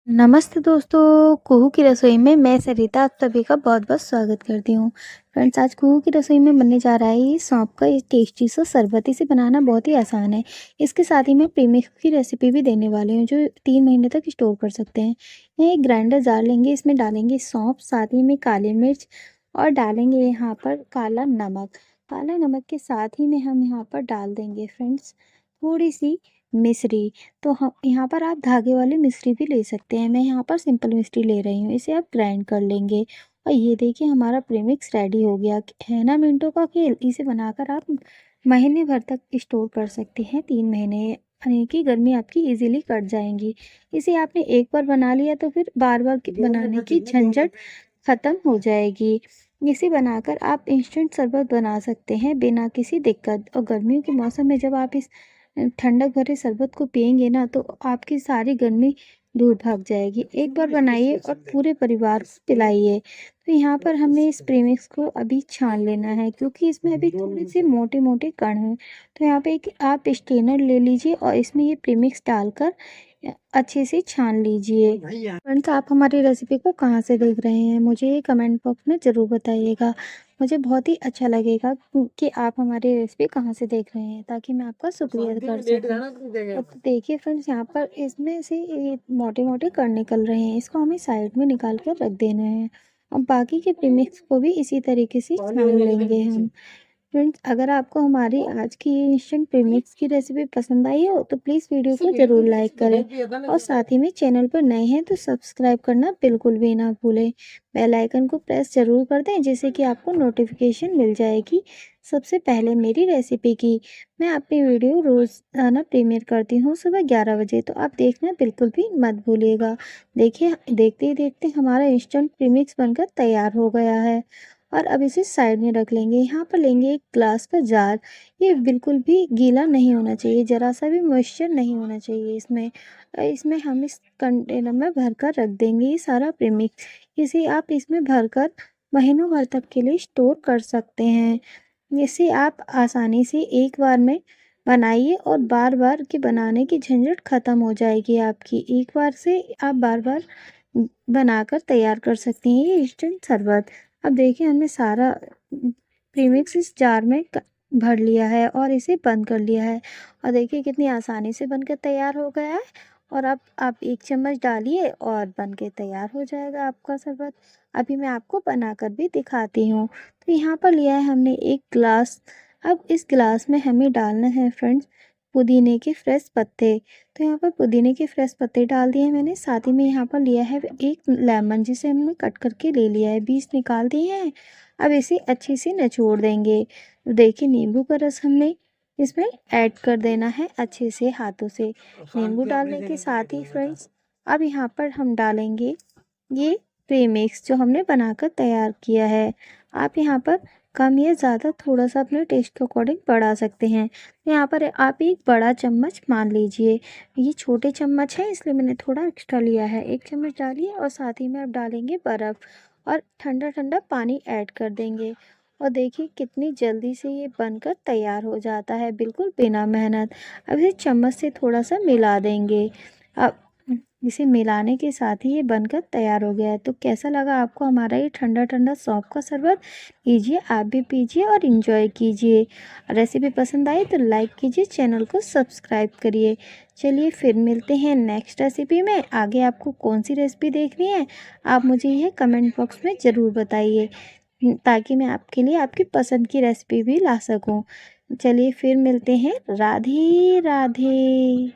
नमस्ते दोस्तों, कुहू की रसोई में मैं सरिता आप सभी का बहुत-बहुत स्वागत करती हूँ। फ्रेंड्स, आज कुहू की रसोई में बनने जा रहा है ये सौंफ का ये टेस्टी सा शरबत। इसे बनाना बहुत ही आसान है। इसके साथ ही मैं प्रीमिक्स की रेसिपी भी देने वाली हूँ जो 3 महीने तक स्टोर कर सकते हैं। यहाँ एक ग्राइंडर जार लेंगे, इसमें डालेंगे सौंफ, साथ ही में काली मिर्च और डालेंगे यहाँ पर काला नमक। काला नमक के साथ ही में हम यहाँ पर डाल देंगे फ्रेंड्स थोड़ी-सी मिश्री। तो हम यहाँ पर आप धागे वाली मिश्री भी ले सकते हैं। मैं यहाँ पर सिंपल मिश्री ले रही हूँ। इसे आप ग्राइंड कर लेंगे और ये देखिए हमारा प्रीमिक्स रेडी हो गया। है ना मिनटों का खेल। इसे बनाकर आप महीने भर तक स्टोर कर सकते हैं। 3 महीने यानी कि गर्मी आपकी इजीली कट जाएंगी। इसे आपने एक बार बना लिया तो फिर बार-बार बनाने की झंझट खत्म हो जाएगी। इसे बनाकर आप इंस्टेंट शरबत बना सकते हैं बिना किसी दिक्कत। और गर्मियों के मौसम में जब आप इस ठंडक भरे शरबत को पिएँगे ना तो आपकी सारी गर्मी दूर भाग जाएगी। एक बार बनाइए और पूरे परिवार को पिलाइए। तो यहाँ पर हमने इस प्रीमिक्स को अभी छान लेना है क्योंकि इसमें अभी थोड़े-से मोटे-मोटे कण हैं। तो यहाँ पे एक आप स्ट्रेनर ले लीजिए और इसमें ये प्रीमिक्स डालकर अच्छे से छान लीजिए। फ्रेंड्स, आप हमारी रेसिपी को कहाँ से देख रहे हैं? मुझे ये कमेंट बॉक्स में ज़रूर बताइएगा। मुझे बहुत ही अच्छा लगेगा कि आप हमारी रेसिपी कहाँ से देख रहे हैं ताकि मैं आपका शुक्रिया कर सकूँ। अब देखिए फ्रेंड्स, यहाँ पर इसमें से ये मोटे-मोटे कण निकल रहे हैं। इसको हमें साइड में निकाल कर रख देना है। अब बाकी के प्रीमिक्स को भी इसी तरीके से छान लेंगे हम। फ्रेंड्स, अगर आपको हमारी आज की ये इंस्टेंट प्रीमिक्स की रेसिपी पसंद आई हो तो प्लीज़ वीडियो को ज़रूर लाइक करें और साथ ही में चैनल पर नए हैं तो सब्सक्राइब करना बिल्कुल भी ना भूलें। बेल आइकन को प्रेस ज़रूर कर दें जिससे कि आपको नोटिफिकेशन मिल जाएगी सबसे पहले मेरी रेसिपी की। मैं अपनी वीडियो रोज़ाना प्रीमियर करती हूँ सुबह 11 बजे, तो आप देखना बिल्कुल भी मत भूलिएगा। देखिए, देखते ही देखते हमारा इंस्टेंट प्रीमिक्स बनकर तैयार हो गया है और अब इसे साइड में रख लेंगे। यहाँ पर लेंगे एक ग्लास का जार। ये बिल्कुल भी गीला नहीं होना चाहिए, ज़रा सा भी मॉइस्चर नहीं होना चाहिए इसमें। इसमें हम इस कंटेनर में भरकर रख देंगे ये सारा प्रीमिक्स। इसे आप इसमें भरकर महीनों भर तक के लिए स्टोर कर सकते हैं। इसे आप आसानी से एक बार में बनाइए और बार-बार के बनाने की झंझट ख़त्म हो जाएगी आपकी। एक बार से आप बार-बार बनाकर तैयार कर सकती हैं ये इंस्टेंट शरबत। अब देखिए हमने सारा प्रीमिक्स इस जार में भर लिया है और इसे बंद कर लिया है और देखिए कितनी आसानी से बनकर तैयार हो गया है। और अब आप 1 चम्मच डालिए और बन के तैयार हो जाएगा आपका शरबत। अभी मैं आपको बनाकर भी दिखाती हूँ। तो यहाँ पर लिया है हमने 1 ग्लास। अब इस ग्लास में हमें डालना है फ्रेंड्स पुदीने के फ्रेश पत्ते। तो यहाँ पर पुदीने के फ्रेश पत्ते डाल दिए मैंने। साथ ही में यहाँ पर लिया है 1 लेमन जिसे हमने कट करके ले लिया है, बीज निकाल दिए हैं। अब इसे अच्छे से निचोड़ देंगे। देखिए नींबू का रस हमने इसमें ऐड कर देना है अच्छे से हाथों से। नींबू डालने के साथ ही फ्रेंड्स अब यहाँ पर हम डालेंगे ये प्रीमिक्स जो हमने बनाकर तैयार किया है। आप यहाँ पर कम या ज़्यादा थोड़ा-सा अपने टेस्ट के अकॉर्डिंग बढ़ा सकते हैं। यहाँ पर आप एक बड़ा चम्मच मान लीजिए। ये छोटे चम्मच है इसलिए मैंने थोड़ा एक्स्ट्रा लिया है। 1 चम्मच डालिए और साथ ही में आप डालेंगे बर्फ़ और ठंडा-ठंडा पानी ऐड कर देंगे। और देखिए कितनी जल्दी से ये बनकर तैयार हो जाता है बिल्कुल बिना मेहनत। अब इसे चम्मच से थोड़ा-सा मिला देंगे। अब इसे मिलाने के साथ ही ये बनकर तैयार हो गया है। तो कैसा लगा आपको हमारा ये ठंडा-ठंडा सौंफ का शरबत? लीजिए आप भी पीजिए और एंजॉय कीजिए। रेसिपी पसंद आई तो लाइक कीजिए, चैनल को सब्सक्राइब करिए। चलिए फिर मिलते हैं नेक्स्ट रेसिपी में। आगे आपको कौन-सी रेसिपी देखनी है आप मुझे ये कमेंट बॉक्स में ज़रूर बताइए ताकि मैं आपके लिए आपकी पसंद की रेसिपी भी ला सकूँ। चलिए फिर मिलते हैं। राधे राधे।